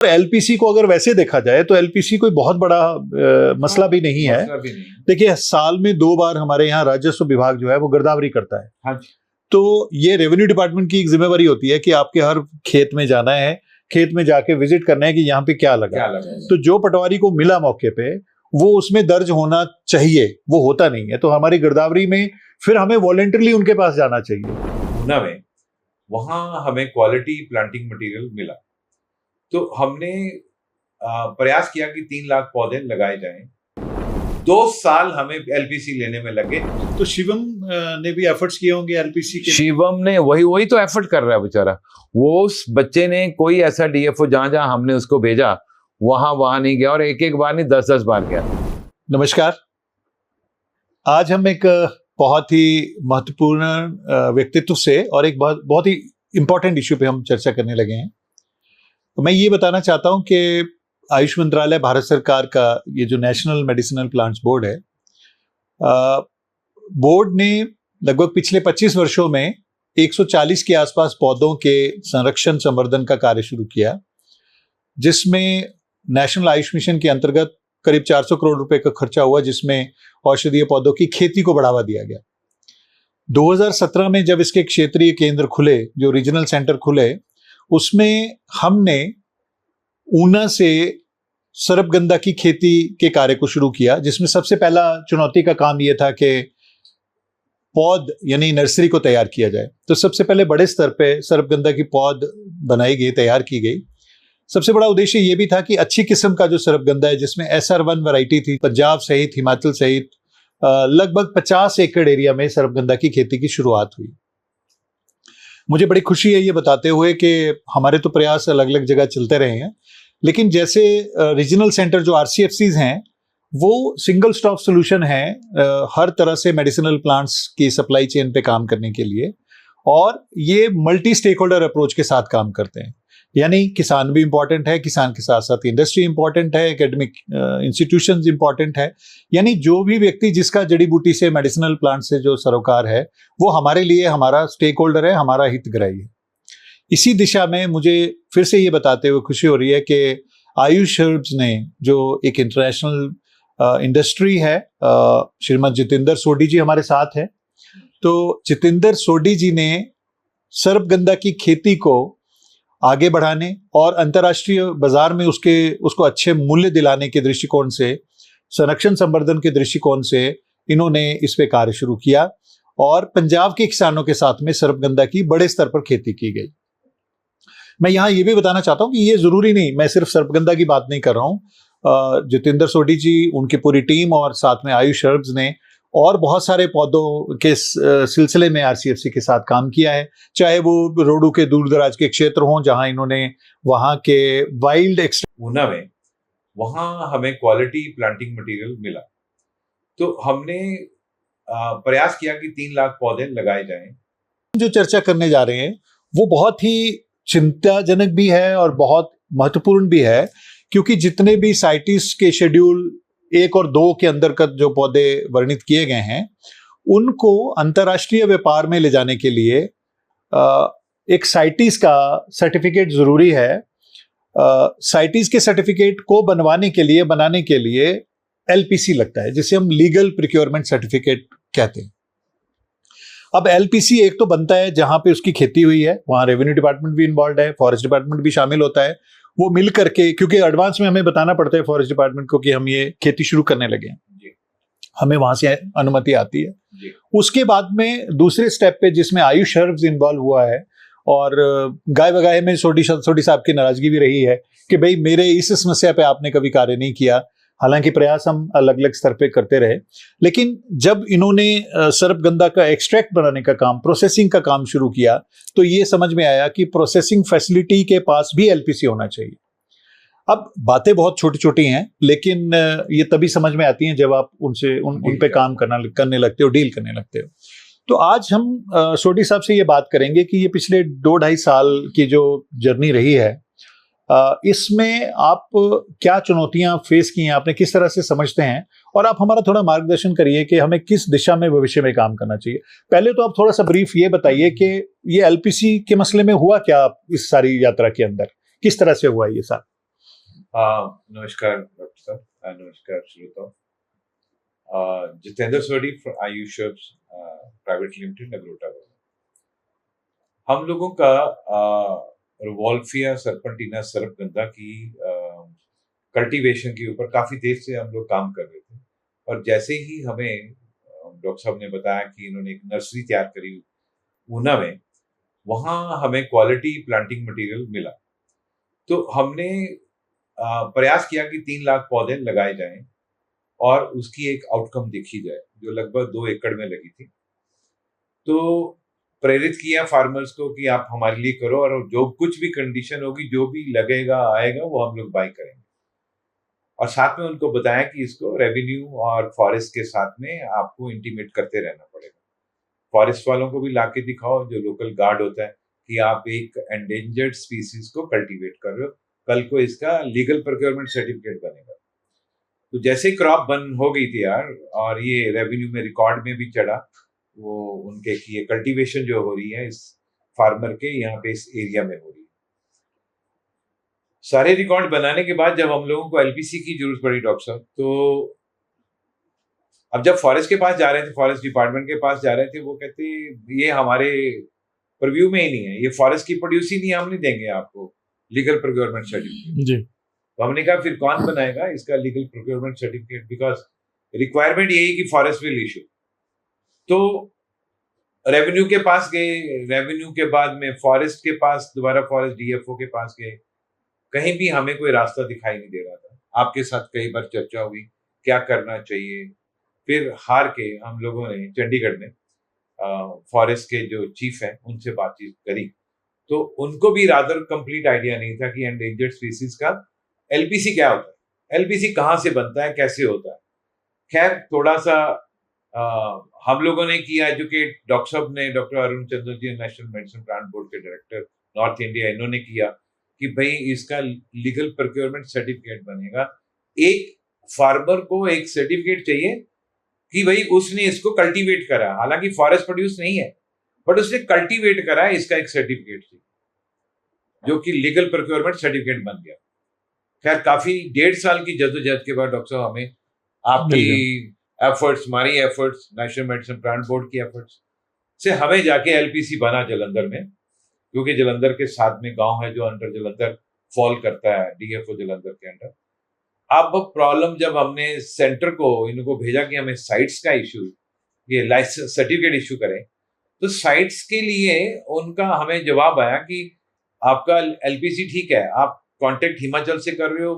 LPC को अगर वैसे देखा जाए तो एलपीसी कोई बहुत बड़ा मसला भी नहीं है। देखिए, साल में 2 बार हमारे यहाँ राजस्व विभाग जो है वो गिरदावरी करता है। हाँ जी। तो ये रेवेन्यू डिपार्टमेंट की एक जिम्मेवारी होती है कि आपके हर खेत में जाना है, खेत में जाके विजिट करना है कि यहाँ पे क्या लगा। तो जो पटवारी को मिला मौके पे वो उसमें दर्ज होना चाहिए, वो होता नहीं है। तो हमारी गिरदावरी में फिर हमें वॉलंटरली उनके पास जाना चाहिए। ऊना में वहां हमें क्वालिटी प्लांटिंग मटेरियल मिला, तो हमने प्रयास किया कि 3 लाख पौधे लगाए जाएं। 2 साल हमें एलपीसी लेने में लगे। तो शिवम ने भी एफर्ट्स किए होंगे एलपीसी के। शिवम ने वही तो एफर्ट कर रहा है बेचारा। वो उस बच्चे ने कोई ऐसा डीएफओ जहां हमने उसको भेजा वहां नहीं गया, और एक बार नहीं 10 बार गया। नमस्कार, आज हम एक बहुत ही महत्वपूर्ण व्यक्तित्व से और एक बहुत ही इंपॉर्टेंट इश्यू पे हम चर्चा करने लगे हैं। तो मैं ये बताना चाहता हूं कि आयुष मंत्रालय, भारत सरकार का ये जो नेशनल मेडिसिनल प्लांट्स बोर्ड है, बोर्ड ने लगभग पिछले 25 वर्षों में 140 के आसपास पौधों के संरक्षण संवर्धन का कार्य शुरू किया, जिसमें नेशनल आयुष मिशन के अंतर्गत करीब 400 करोड़ रुपए का खर्चा हुआ, जिसमें औषधीय पौधों की खेती को बढ़ावा दिया गया। 2017 में जब इसके क्षेत्रीय केंद्र खुले, जो रीजनल सेंटर खुले, उसमें हमने ऊना से सरपगंधा की खेती के कार्य को शुरू किया, जिसमें सबसे पहला चुनौती का काम यह था कि पौध यानी नर्सरी को तैयार किया जाए। तो सबसे पहले बड़े स्तर पे सरपगंधा की पौध बनाई गई, तैयार की गई। सबसे बड़ा उद्देश्य यह भी था कि अच्छी किस्म का जो सरपगंधा है, जिसमें SR1 वैरायटी थी, पंजाब सहित, हिमाचल सहित लगभग 50 एकड़ एरिया में सरपगंधा की खेती की शुरुआत हुई। मुझे बड़ी खुशी है ये बताते हुए कि हमारे तो प्रयास अलग अलग जगह चलते रहे हैं, लेकिन जैसे रीजनल सेंटर जो RCFCs हैं, वो सिंगल स्टॉप सोल्यूशन है हर तरह से मेडिसिनल प्लांट्स की सप्लाई चेन पे काम करने के लिए, और ये मल्टी स्टेक होल्डर अप्रोच के साथ काम करते हैं। यानी किसान भी इंपॉर्टेंट है, किसान के साथ साथ इंडस्ट्री इंपॉर्टेंट है, एकेडमिक इंस्टीट्यूशंस इंपॉर्टेंट है। यानी जो भी व्यक्ति जिसका जड़ी बूटी से, मेडिसिनल प्लांट से जो सरोकार है, वो हमारे लिए हमारा स्टेक होल्डर है, हमारा हितग्राही है। इसी दिशा में मुझे फिर से ये बताते हुए खुशी हो रही है कि आयुष हर्ब्स ने, जो एक इंटरनेशनल इंडस्ट्री है, श्रीमद जितेंद्र सोडी जी हमारे साथ है। तो जितेंद्र सोडी जी ने सरपगंधा की खेती को आगे बढ़ाने और अंतर्राष्ट्रीय बाजार में उसको अच्छे मूल्य दिलाने के दृष्टिकोण से, संरक्षण संवर्धन के दृष्टिकोण से इन्होंने इस पे कार्य शुरू किया, और पंजाब के किसानों के साथ में सरपगंधा की बड़े स्तर पर खेती की गई। मैं यहाँ ये भी बताना चाहता हूँ कि ये जरूरी नहीं, मैं सिर्फ सरपगंधा की बात नहीं कर रहा हूँ। जितेंद्र सोडी जी, उनकी पूरी टीम और साथ में आयुष हर्ब्स ने और बहुत सारे पौधों के सिलसिले में RCFC के साथ काम किया है, चाहे वो रोडू के दूर दराज के क्षेत्र हों, जहां इन्होंने वहां के वाइल्ड ऊना में वहां हमें क्वालिटी प्लांटिंग मटेरियल मिला, तो हमने प्रयास किया कि 3 लाख पौधे लगाए जाएं। जो चर्चा करने जा रहे हैं वो बहुत ही चिंताजनक भी है और बहुत महत्वपूर्ण भी है, क्योंकि जितने भी साइटिस के शेड्यूल 1 और 2 के अंतर्गत जो पौधे वर्णित किए गए हैं, उनको अंतर्राष्ट्रीय व्यापार में ले जाने के लिए एक साइटिस का सर्टिफिकेट जरूरी है। साइटिस के सर्टिफिकेट को बनाने के लिए LPC लगता है, जिसे हम लीगल प्रोक्योरमेंट सर्टिफिकेट कहते हैं। अब LPC एक तो बनता है जहां पे उसकी खेती हुई है, वहां रेवेन्यू डिपार्टमेंट भी इन्वॉल्व है, फॉरेस्ट डिपार्टमेंट भी शामिल होता है। वो मिल करके, क्योंकि एडवांस में हमें बताना पड़ता है फॉरेस्ट डिपार्टमेंट को कि हम ये खेती शुरू करने लगे हैं, हमें वहां से अनुमति आती है। उसके बाद में दूसरे स्टेप पे, जिसमें आयुष हर्ब्स इन्वॉल्व हुआ है, और गाय बगाए में सोडी साहब की नाराजगी भी रही है कि भाई मेरे इस समस्या पे आपने कभी कार्य नहीं किया। हालांकि प्रयास हम अलग अलग स्तर पे करते रहे, लेकिन जब इन्होंने सरपगंधा का एक्सट्रैक्ट बनाने का काम, प्रोसेसिंग का काम शुरू किया, तो ये समझ में आया कि प्रोसेसिंग फैसिलिटी के पास भी LPC होना चाहिए। अब बातें बहुत छोटी छोटी हैं, लेकिन ये तभी समझ में आती हैं जब आप उन पे काम करने लगते हो, डील करने लगते हो। तो आज हम सोडी साहब से ये बात करेंगे कि ये पिछले 2-2.5 साल की जो जर्नी रही है, इसमें आप क्या चुनौतियां फेस की हैं, आपने किस तरह से समझते हैं, और आप हमारा थोड़ा मार्गदर्शन करिए कि हमें किस दिशा में भविष्य में काम करना चाहिए। पहले तो आप थोड़ा सा ब्रीफ ये बताइए कि ये LPC के मसले में हुआ क्या इस सारी यात्रा के अंदर, किस तरह से हुआ ये सारा? नमस्कार डॉक्टर साहब, नमस्कार श्रोताओं। जितेंद्र सोडी आयुष प्राइवेट लिमिटेड, नगरोटा। हम लोगों का वॉल्फिया सर्पेंटिना सर्पगंधा की कल्टीवेशन के ऊपर काफी देर से हम लोग काम कर रहे थे, और जैसे ही हमें डॉक्टर साहब ने बताया कि इन्होंने एक नर्सरी तैयार करी ऊना में, वहां हमें क्वालिटी प्लांटिंग मटेरियल मिला। तो हमने प्रयास किया कि 3 लाख पौधे लगाए जाएं और उसकी एक आउटकम देखी जाए, जो लगभग 2 एकड़ में लगी थी। तो प्रेरित किया फार्मर्स को कि आप हमारे लिए करो, और जो कुछ भी कंडीशन होगी, जो भी लगेगा आएगा, वो हम लोग बाय करेंगे। और साथ में उनको बताया कि इसको रेवेन्यू और फॉरेस्ट के साथ में आपको इंटीमेट करते रहना पड़ेगा। फॉरेस्ट वालों को भी लाके दिखाओ, जो लोकल गार्ड होता है, कि आप एक एंडेंजर्ड स्पीसीज को कल्टीवेट कर रहे हो, कल को इसका लीगल प्रोक्योरमेंट सर्टिफिकेट बनेगा। तो जैसे क्रॉप बन हो गई थी यार, और ये रेवेन्यू में रिकॉर्ड में भी चढ़ा वो उनके कि ये कल्टीवेशन जो हो रही है इस फार्मर के यहाँ पे इस एरिया में हो रही है। सारे रिकॉर्ड बनाने के बाद जब हम लोगों को एलपीसी की जरूरत पड़ी डॉक्टर साहब, तो अब जब फॉरेस्ट के पास जा रहे थे, फॉरेस्ट डिपार्टमेंट के पास जा रहे थे, वो कहते ये हमारे परव्यू में ही नहीं है, ये फॉरेस्ट की प्रोड्यूस ही नहीं है, हम नहीं देंगे आपको लीगल प्रोक्योरमेंट सर्टिफिकेट जी। तो हमने कहा फिर कौन बनाएगा इसका legal procurement certificate, because requirement यही कि फॉरेस्ट विल इशू। तो रेवेन्यू के पास गए, रेवेन्यू के बाद में फॉरेस्ट के पास, दोबारा फॉरेस्ट डीएफओ के पास गए, कहीं भी हमें कोई रास्ता दिखाई नहीं दे रहा था। आपके साथ कई बार चर्चा हुई क्या करना चाहिए, फिर हार के हम लोगों ने चंडीगढ़ में फॉरेस्ट के जो चीफ हैं उनसे बातचीत करी, तो उनको भी रादर कंप्लीट आइडिया नहीं था कि एंडेंजर्ड स्पीसीज का एलपीसी क्या होता है, एलपीसी कहाँ से बनता है, कैसे होता है। खैर थोड़ा सा हम लोगों ने किया एजुकेट, डॉक्टर साहब ने, doctor Arun Chandra ji national medicine plant board के डायरेक्टर नॉर्थ इंडिया, इन्होंने किया कि भाई इसका लीगल प्रोक्योरमेंट सर्टिफिकेट बनेगा। एक फार्मर को एक सर्टिफिकेट चाहिए कि भाई उसने इसको कल्टीवेट करा, हालांकि फॉरेस्ट प्रोड्यूस नहीं है, बट उसने कल्टीवेट करा है, इसका एक सर्टिफिकेट चाहिए, जो कि लीगल प्रोक्योरमेंट सर्टिफिकेट बन गया। खैर काफी 1.5 साल की जद्दोजहद के बाद डॉक्टर साहब हमें आपकी एफर्ट्स, हमारी efforts, national medicine plant board की एफर्ट्स से हमें जाके एलपीसी बना जलंधर में, क्योंकि जलंधर के साथ में गांव है जो अंडर जलंधर फॉल करता है, डीएफओ जलंधर के अंडर। अब प्रॉब्लम जब हमने सेंटर को इनको भेजा कि हमें साइट्स का इशू, ये लाइसेंस सर्टिफिकेट इशू करें, तो साइट्स के लिए उनका हमें जवाब आया कि आपका एलपीसी ठीक है, आप कांटेक्ट हिमाचल से कर रहे हो,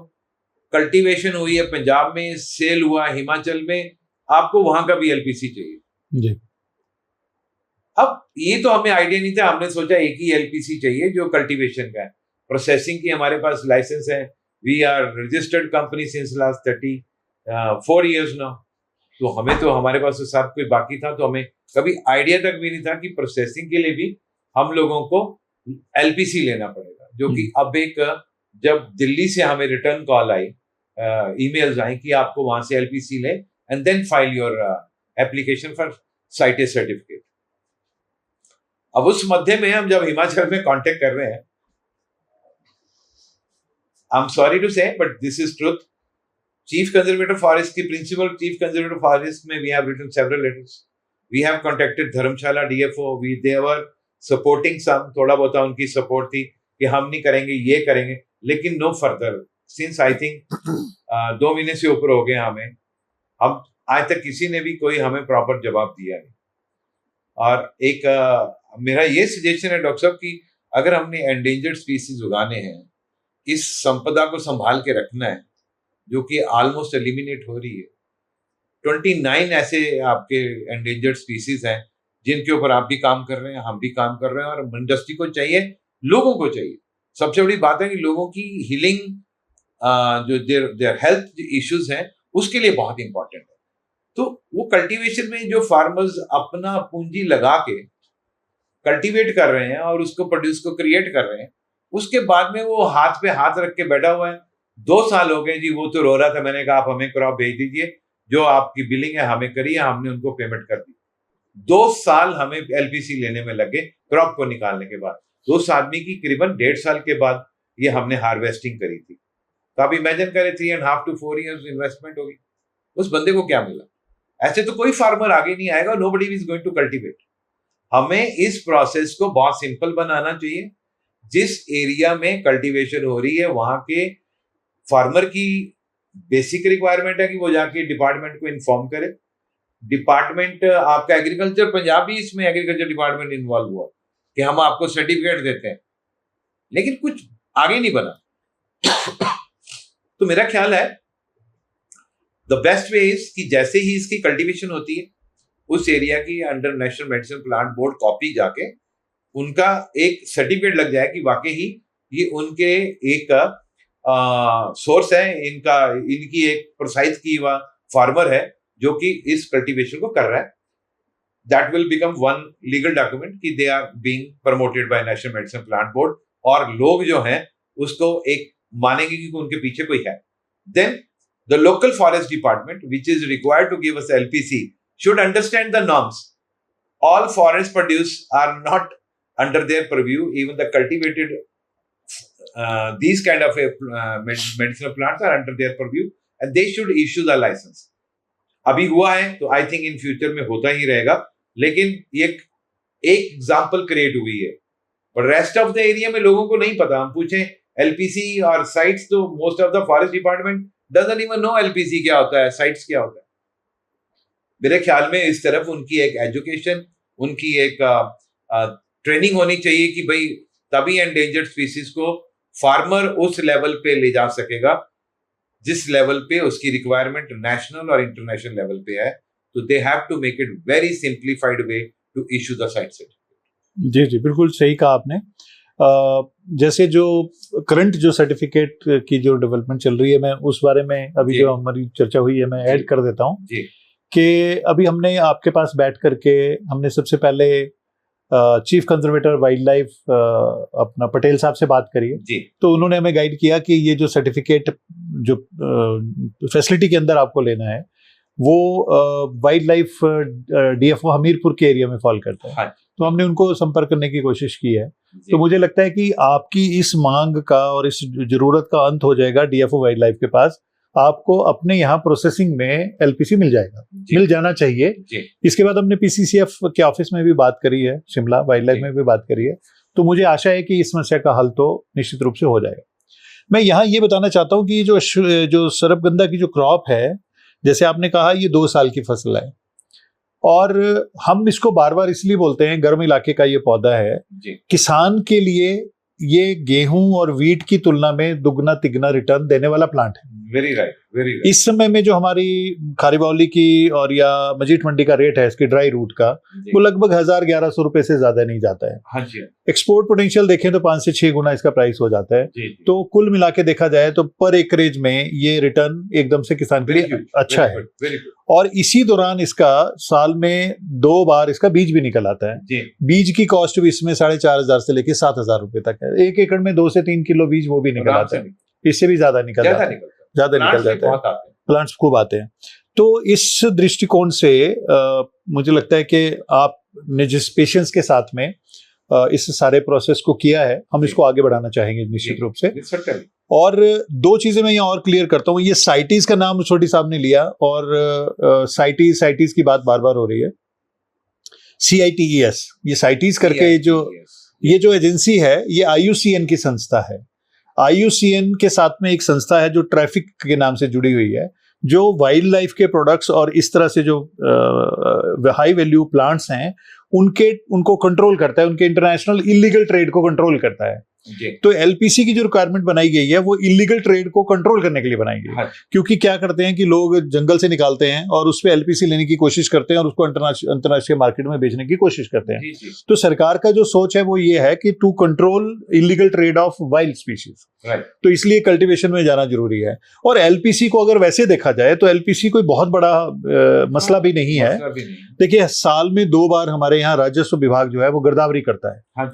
कल्टीवेशन हुई है पंजाब में, सेल हुआ हिमाचल में, आपको वहां का भी एलपीसी चाहिए जी। अब ये तो हमें आइडिया नहीं था, हमने सोचा एक ही एलपीसी चाहिए जो कल्टीवेशन का है। प्रोसेसिंग की हमारे पास लाइसेंस है, we are registered company since last 34 years now. तो हमें तो हमारे पास तो सब कोई बाकी था, तो हमें कभी आइडिया तक भी नहीं था कि प्रोसेसिंग के लिए भी हम लोगों को एलपीसी लेना पड़ेगा, जो कि अब एक जब दिल्ली से हमें रिटर्न कॉल आई, ईमेल्स आई कि आपको वहां से एलपीसी ले and then file your application for साइटेज सर्टिफिकेट। अब उस मध्य में हम जब हिमाचल में कांटेक्ट कर रहे हैं, I am sorry to say but this is truth, chief conservator forest की प्रिंसिपल चीफ कंजर्वेटर फॉरेस्ट में we have written several letters, we have contacted Dharamshala DFO, we they were supporting some, थोड़ा बहुत उनकी support थी कि हम नहीं करेंगे, ये करेंगे, लेकिन no further since I think 2 महीने से ऊपर हो गए हमें, अब आज तक किसी ने भी कोई हमें प्रॉपर जवाब दिया नहीं। और एक मेरा ये सजेशन है डॉक्टर साहब कि अगर हमने एंडेंजर्ड स्पीसीज उगाने हैं, इस संपदा को संभाल के रखना है जो कि ऑलमोस्ट एलिमिनेट हो रही है। 29 ऐसे आपके एंडेंजर्ड स्पीसीज हैं जिनके ऊपर आप भी काम कर रहे हैं, हम भी काम कर रहे हैं, और इंडस्ट्री को चाहिए, लोगों को चाहिए। सबसे बड़ी बात है कि लोगों की हीलिंग, जो देयर हेल्थ इश्यूज हैं, उसके लिए बहुत इंपॉर्टेंट है। तो वो कल्टीवेशन में जो फार्मर्स अपना पूंजी लगा के कल्टीवेट कर रहे हैं और उसको प्रोड्यूस को क्रिएट कर रहे हैं, उसके बाद में वो हाथ पे हाथ रख के बैठा हुआ है। 2 साल हो गए जी, वो तो रो रहा था, मैंने कहा आप हमें क्रॉप भेज दीजिए, जो आपकी बिलिंग है हमें करिए, हमने उनको पेमेंट कर दी। 2 साल हमें एलपीसी लेने में लगे क्रॉप को निकालने के बाद। तो उस आदमी की करीबन 1.5 साल के बाद ये हमने हार्वेस्टिंग करी थी। तो आप इमेजिन करें 3.5 to 4 years इन्वेस्टमेंट होगी, उस बंदे को क्या मिला? ऐसे तो कोई फार्मर आगे नहीं आएगा, nobody is going to cultivate. हमें इस प्रोसेस को बहुत सिंपल बनाना चाहिए। जिस एरिया में कल्टीवेशन हो रही है वहां के फार्मर की बेसिक रिक्वायरमेंट है कि वो जाके डिपार्टमेंट को इन्फॉर्म करे। डिपार्टमेंट आपका एग्रीकल्चर, पंजाब भी इसमें एग्रीकल्चर डिपार्टमेंट इन्वॉल्व हुआ कि हम आपको सर्टिफिकेट देते हैं, लेकिन कुछ आगे नहीं बना। तो मेरा ख्याल है द बेस्ट वे इज कि जैसे ही इसकी कल्टीवेशन होती है उस एरिया की under national medicine plant board copy जाके उनका एक सर्टिफिकेट लग जाए कि वाकई ही ये उनके एक सोर्स है, इनकी एक प्रोसाइज की हुआ फार्मर है जो कि इस कल्टीवेशन को कर रहा है। That will become one legal document कि they are being promoted by national medicine plant board, और लोग जो हैं उसको एक मानेंगे कि उनके पीछे कोई है। Then the local forest department which is required to give us LPC should understand the norms. All forest produce are not under their purview. Even the cultivated, these kind of medicinal plants are under their purview, and they should issue the license. अभी हुआ है तो I think in future में होता ही रहेगा, लेकिन एक example create हुई है, पर रेस्ट ऑफ द एरिया में लोगों को नहीं पता। हम पूछें एलपीसी और साइट्स, तो most of the forest department doesn't even know LPC क्या होता है, साइट्स क्या होता है। मेरे ख्याल में इस तरफ उनकी एक एजुकेशन, उनकी एक ट्रेनिंग होनी चाहिए कि भाई तभी एंडेंजर्ड स्पीसीज को फार्मर उस लेवल पे ले जा सकेगा जिस लेवल पे उसकी रिक्वायरमेंट नेशनल और इंटरनेशनल लेवल पे है। तो they have to make it very simplified way to issue the site certificate. जी जी, बिल्कुल सही कहा आपने। जैसे जो करंट जो सर्टिफिकेट की जो डेवलपमेंट चल रही है, मैं उस बारे में अभी जो हमारी चर्चा हुई है मैं ऐड कर देता हूँ कि अभी हमने आपके पास बैठ करके हमने सबसे पहले चीफ कंजर्वेटर वाइल्ड लाइफ अपना पटेल साहब से बात करी है। तो उन्होंने हमें गाइड किया कि ये जो सर्टिफिकेट जो फैसिलिटी के अंदर आपको लेना है वो वाइल्ड लाइफ डीएफओ हमीरपुर के एरिया में फॉल करता है। तो हमने उनको संपर्क करने की कोशिश की है। तो मुझे लगता है कि आपकी इस मांग का और इस जरूरत का अंत हो जाएगा। डीएफओ वाइल्ड लाइफ के पास आपको अपने यहाँ प्रोसेसिंग में एलपीसी मिल जाएगा, मिल जाना चाहिए। इसके बाद हमने पीसीसीएफ के ऑफिस में भी बात करी है, शिमला वाइल्ड लाइफ में भी बात करी है। तो मुझे आशा है कि इस समस्या का हल तो निश्चित रूप से हो जाएगा। मैं यहाँ ये बताना चाहता हूँ कि जो सरपगंधा की जो क्रॉप है, जैसे आपने कहा ये 2 साल की फसल है और हम इसको बार बार इसलिए बोलते हैं, गर्म इलाके का ये पौधा है। किसान के लिए ये गेहूं और वीट की तुलना में दुगना तिगना रिटर्न देने वाला प्लांट है। Very right, very right. इस समय में जो हमारी खारीबावली की और या मजीठ मंडी का रेट है इसकी ड्राई रूट का, वो लगभग 1000-1100 रुपए से ज्यादा नहीं जाता है। हाँ जी। एक्सपोर्ट पोटेंशियल देखें तो 5 से 6 गुना इसका प्राइस हो जाता है। तो कुल मिला के देखा जाए तो पर एकरेज में ये रिटर्न एकदम से किसान के लिए अच्छा है। और इसी दौरान इसका साल में 2 बार इसका बीज भी निकल आता है। बीज की कॉस्ट भी इसमें 4500 से लेके 7000 रुपए तक है। 1 एकड़ में 2 से 3 किलो बीज वो भी निकल आता है, इससे भी ज्यादा निकल जाता है, ज्यादा निकल जाता है, प्लांट्स खूब आते हैं। तो इस दृष्टिकोण से मुझे लगता है कि आपने जिस पेशेंस के साथ में इस सारे प्रोसेस को किया है, हम इसको आगे बढ़ाना चाहेंगे निश्चित रूप से। और 2 चीजें मैं यहाँ और क्लियर करता हूँ। ये साइटीज का नाम छोटी साहब ने लिया और साइटीज की बात बार बार हो रही है। CITES, ये साइटीज करके ये जो एजेंसी है ये IUCN की संस्था है। IUCN के साथ में एक संस्था है जो ट्रैफिक के नाम से जुड़ी हुई है, जो वाइल्ड लाइफ के प्रोडक्ट्स और इस तरह से जो हाई वैल्यू प्लांट्स हैं उनको कंट्रोल करता है, उनके इंटरनेशनल इलीगल ट्रेड को कंट्रोल करता है। तो एलपीसी की जो रिक्वायरमेंट बनाई गई है वो इलीगल ट्रेड को कंट्रोल करने के लिए बनाई गई है। क्योंकि क्या करते हैं कि लोग जंगल से निकालते हैं और उस पे एलपीसी लेने की कोशिश करते हैं और उसको अंतरराष्ट्रीय मार्केट में बेचने की कोशिश करते हैं। तो सरकार का जो सोच है वो ये है कि to control illegal trade of wild species, तो इसलिए कल्टीवेशन में जाना जरूरी है। और एलपीसी को अगर वैसे देखा जाए तो एलपीसी कोई बहुत बड़ा मसला भी नहीं है। देखिए, साल में 2 बार हमारे यहाँ राजस्व विभाग जो है वो गिरदावरी करता है।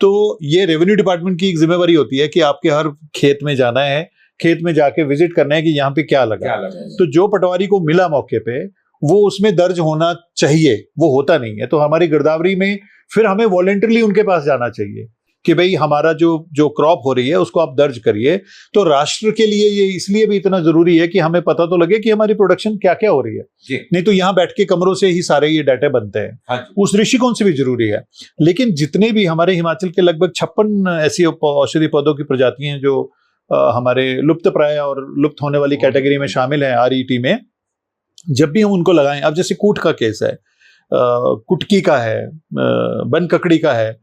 तो ये रेवेन्यू डिपार्टमेंट की एक जिम्मेवारी होती है कि आपके हर खेत में जाना है, खेत में जाके विजिट करना है कि यहाँ पे क्या लगा। तो जो पटवारी को मिला मौके पे वो उसमें दर्ज होना चाहिए, वो होता नहीं है। तो हमारी गिरदावरी में फिर हमें वॉलंटरली उनके पास जाना चाहिए कि भाई हमारा जो क्रॉप हो रही है उसको आप दर्ज करिए। तो राष्ट्र के लिए ये इसलिए भी इतना जरूरी है कि हमें पता तो लगे कि हमारी प्रोडक्शन क्या क्या हो रही है जी। नहीं तो यहाँ बैठ के कमरों से ही सारे ये डाटा बनते हैं। हाँ जी। उस दृष्टिकोण से भी जरूरी है। लेकिन जितने भी हमारे हिमाचल के लगभग 56 ऐसी औषधि पौधों की प्रजातियां हैं जो हमारे लुप्त प्राय और लुप्त होने वाली कैटेगरी में शामिल है RET में, जब भी हम उनको लगाएं, अब जैसे कूट का केस है, कुटकी का है, बन ककड़ी का है,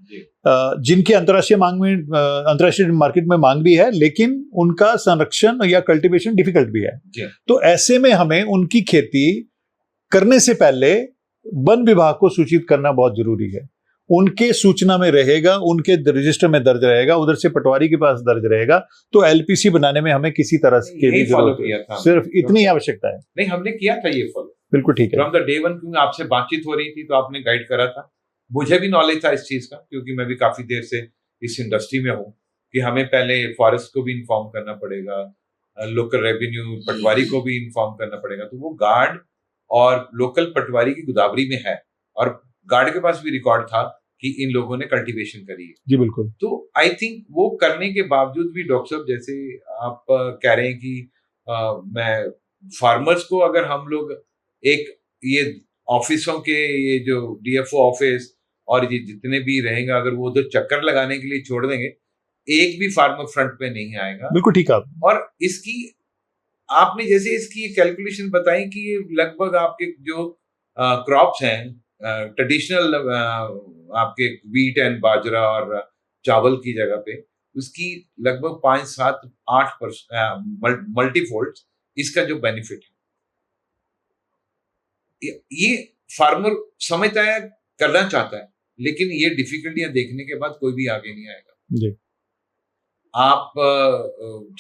जिनकी अंतर्राष्ट्रीय मांग में अंतर्राष्ट्रीय मार्केट में मांग भी है, लेकिन उनका संरक्षण या कल्टीवेशन डिफिकल्ट भी है। तो ऐसे में हमें उनकी खेती करने से पहले वन विभाग को सूचित करना बहुत जरूरी है। उनके सूचना में रहेगा, उनके रजिस्टर में दर्ज रहेगा, उधर से पटवारी के पास दर्ज रहेगा, तो LPC बनाने में हमें किसी तरह के लिए सिर्फ इतनी आवश्यकता है। नहीं, हमने किया था ये फॉलो, बिल्कुल ठीक है। फ्रॉम द डे वन, क्योंकि आपसे बातचीत हो रही थी तो आपने गाइड करा था। मुझे भी नॉलेज था इस चीज का, क्योंकि मैं भी काफी देर से इस इंडस्ट्री में हूँ, कि हमें पहले फॉरेस्ट को भी इन्फॉर्म करना पड़ेगा, लोकल रेवेन्यू पटवारी को भी इन्फॉर्म करना पड़ेगा। तो वो गार्ड और लोकल पटवारी की गोदावरी में है, और गार्ड के पास भी रिकॉर्ड था कि इन लोगों ने कल्टीवेशन करी है। जी बिल्कुल। तो आई थिंक वो करने के बावजूद भी डॉक्टर साहब, जैसे आप कह रहे हैं कि मैं फार्मर्स को, अगर हम लोग एक ये ऑफिसों के ये जो DFO ऑफिस और ये जितने भी रहेंगे, अगर वो उधर चक्कर लगाने के लिए छोड़ देंगे, एक भी फार्मर फ्रंट पे नहीं आएगा। बिल्कुल ठीक है। और इसकी आपने जैसे इसकी कैलकुलेशन बताई कि ये लगभग आपके जो क्रॉप्स हैं ट्रेडिशनल, आपके वीट एंड बाजरा और चावल की जगह पे, उसकी लगभग 5-7-8% मल्टीफोल्ड इसका जो बेनिफिट है, ये फार्मर समझता है, करना चाहता है, लेकिन ये डिफिकल्टियां देखने के बाद कोई भी आगे नहीं आएगा। जी। आप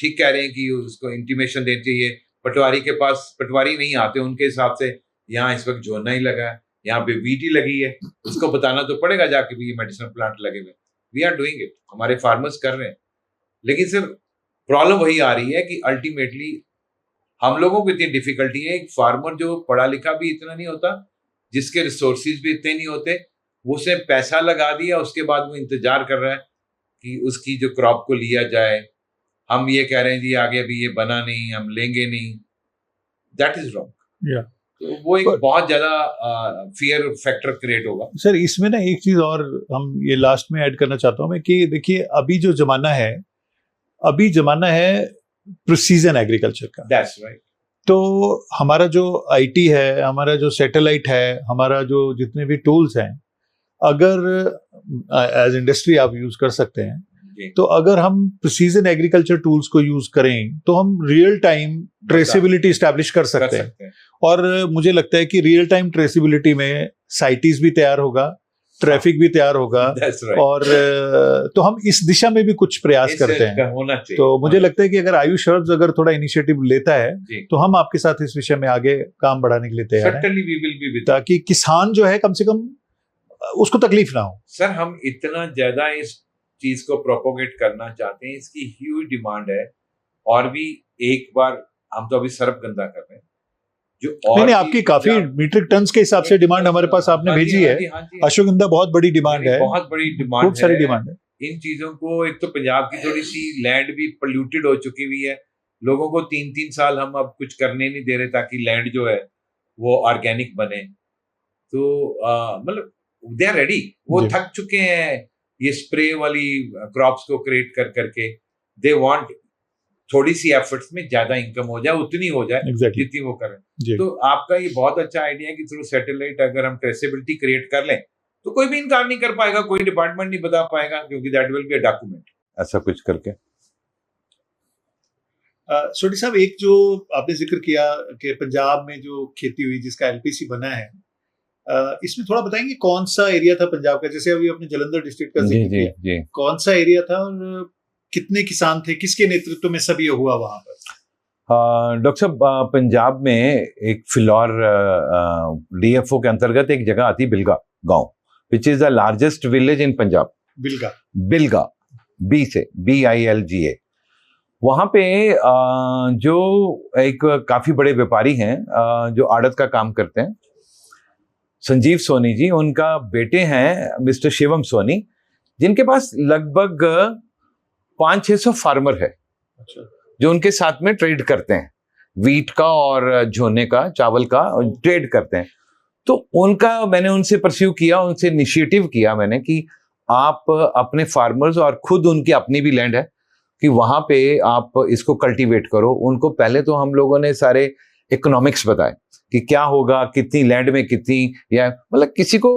ठीक कह रहे हैं कि उसको इंटीमेशन देनी चाहिए। पटवारी के पास पटवारी नहीं आते, उनके हिसाब से यहाँ इस वक्त झोना ही लगा है, यहाँ पे वीटी लगी है, उसको बताना तो पड़ेगा जाके भी ये मेडिसिनल प्लांट लगे हुए। वी आर डूइंग इट, हमारे फार्मर्स कर रहे हैं, लेकिन सिर्फ प्रॉब्लम वही आ रही है कि अल्टीमेटली हम लोगों को इतनी डिफिकल्टी है। एक फार्मर जो पढ़ा लिखा भी इतना नहीं होता, जिसके रिसोर्सेज भी इतने नहीं होते, वो उसने पैसा लगा दिया, उसके बाद वो इंतजार कर रहा है कि उसकी जो क्रॉप को लिया जाए। हम ये कह रहे हैं जी आगे अभी ये बना नहीं, हम लेंगे नहीं, दैट इज रॉन्ग। तो वो एक बहुत ज्यादा फियर फैक्टर क्रिएट होगा। सर इसमें ना एक चीज और हम ये लास्ट में ऐड करना चाहता हूं मैं, कि देखिए अभी जो जमाना है, अभी जमाना है प्रिसीजन एग्रीकल्चर का। That's right. तो हमारा जो IT है, हमारा जो सैटेलाइट है, हमारा जो जितने भी टूल्स हैं, अगर एज इंडस्ट्री आप यूज कर सकते हैं, तो अगर हम प्रिसीजन एग्रीकल्चर टूल्स को यूज करें तो हम रियल टाइम ट्रेसेबिलिटी स्टैब्लिश कर सकते हैं। और मुझे लगता है कि रियल टाइम ट्रेसेबिलिटी में साइटीज भी तैयार होगा, ट्रैफिक भी तैयार होगा, और तो हम इस दिशा में भी कुछ प्रयास करते हैं। तो मुझे लगता है कि अगर आयुष हर्ब्स अगर थोड़ा इनिशिएटिव लेता है तो हम आपके साथ इस विषय में आगे काम बढ़ाने के लिए तैयार हैं, ताकि किसान जो है कम से कम उसको तकलीफ ना हो। सर हम इतना ज्यादा इस चीज को प्रोपोगेट करना चाहते हैं, इसकी ह्यूज डिमांड है, और भी एक बार हम तो अभी सरफ गंदा कर रहे हैं जो, और नहीं आपकी काफी मीट्रिक टन्स के हिसाब से डिमांड हमारे पास आपने भेजी है। अश्वगंधा बहुत बड़ी डिमांड है, बहुत बड़ी डिमांड, खूब सारी डिमांड है इन चीजों को। एक तो पंजाब की थोड़ी सी लैंड भी पोल्यूटेड हो चुकी हुई है, लोगों को 3-3 साल हम अब कुछ करने नहीं दे रहे ताकि लैंड जो है वो ऑर्गेनिक बने। तो मतलब दे आर रेडी, वो थक चुके हैं ये स्प्रे वाली क्रॉप्स को क्रिएट कर करके। दे वांट थोड़ी सी एफर्ट्स में ज्यादा इनकम हो जाए, उतनी हो जाए जितनी वो करें। तो आपका ये बहुत अच्छा आइडिया है कि थ्रू सैटेलाइट अगर हम ट्रेसेबिलिटी क्रिएट कर लें तो कोई भी इनकार नहीं कर पाएगा, कोई डिपार्टमेंट नहीं बता पाएगा, क्योंकि that will be a document, ऐसा कुछ करके। सोडी साहब, एक जो आपने जिक्र किया कि पंजाब में जो खेती हुई जिसका LPC बना है, इसमें थोड़ा बताएंगे कौन सा एरिया था पंजाब का? जैसे अभी अपने जलंधर डिस्ट्रिक्ट का जिक्र किया, कौन सा एरिया था और कितने किसान थे, किसके नेतृत्व में सब ये हुआ वहां पर? डॉक्टर साहब, पंजाब में एक फिलौर DFO के अंतर्गत एक जगह आती बिलगा गांव, which is the largest village in Punjab. Bilga B से BILGA। वहां पे जो एक काफी बड़े व्यापारी हैं जो आड़त का काम करते हैं, संजीव सोनी जी, उनका बेटे हैं मिस्टर शिवम सोनी, जिनके पास लगभग 500-600 फार्मर है जो उनके साथ में ट्रेड करते हैं, वीट का और झोने का, चावल का ट्रेड करते हैं। तो उनका मैंने उनसे परस्यू किया, उनसे इनिशिएटिव किया मैंने कि आप अपने फार्मर्स, और खुद उनकी अपनी भी लैंड है, कि वहां पे आप इसको कल्टीवेट करो। उनको पहले तो हम लोगों ने सारे इकोनॉमिक्स बताए कि क्या होगा, कितनी लैंड में कितनी, या मतलब किसी को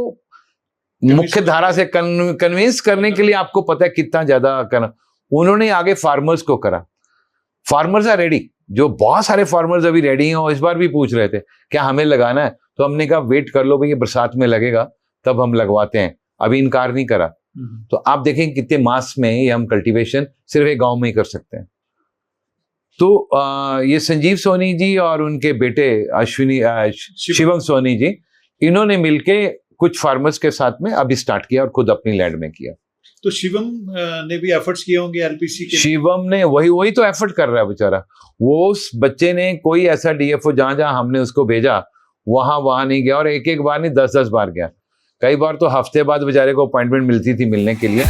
मुख्य धारा से कन्विंस करने के लिए आपको पता है कितना ज्यादा करना। उन्होंने आगे फार्मर्स को करा। फार्मर्स आर रेडी, जो बहुत सारे फार्मर्स अभी रेडी हैं और इस बार भी पूछ रहे थे क्या हमें लगाना है, तो हमने कहा वेट कर लो भाई, ये बरसात में लगेगा तब हम लगवाते हैं, अभी इनकार नहीं करा। तो आप देखें कितने मास में ये हम कल्टीवेशन सिर्फ एक गांव में ही कर सकते हैं। तो ये संजीव सोनी जी और उनके बेटे शिवम सोनी जी, इन्होंने मिलके कुछ फार्मर्स के साथ में अभी स्टार्ट किया और खुद अपनी लैंड में किया। तो शिवम ने भी एफर्ट्स किए होंगे एलपीसी के? शिवम ने वही तो एफर्ट कर रहा है बेचारा। वो उस बच्चे ने कोई ऐसा डीएफओ जहां हमने उसको भेजा वहां नहीं गया, और एक बार नहीं 10-10 बार गया। कई बार तो हफ्ते बाद बेचारे को अपॉइंटमेंट मिलती थी मिलने के लिए।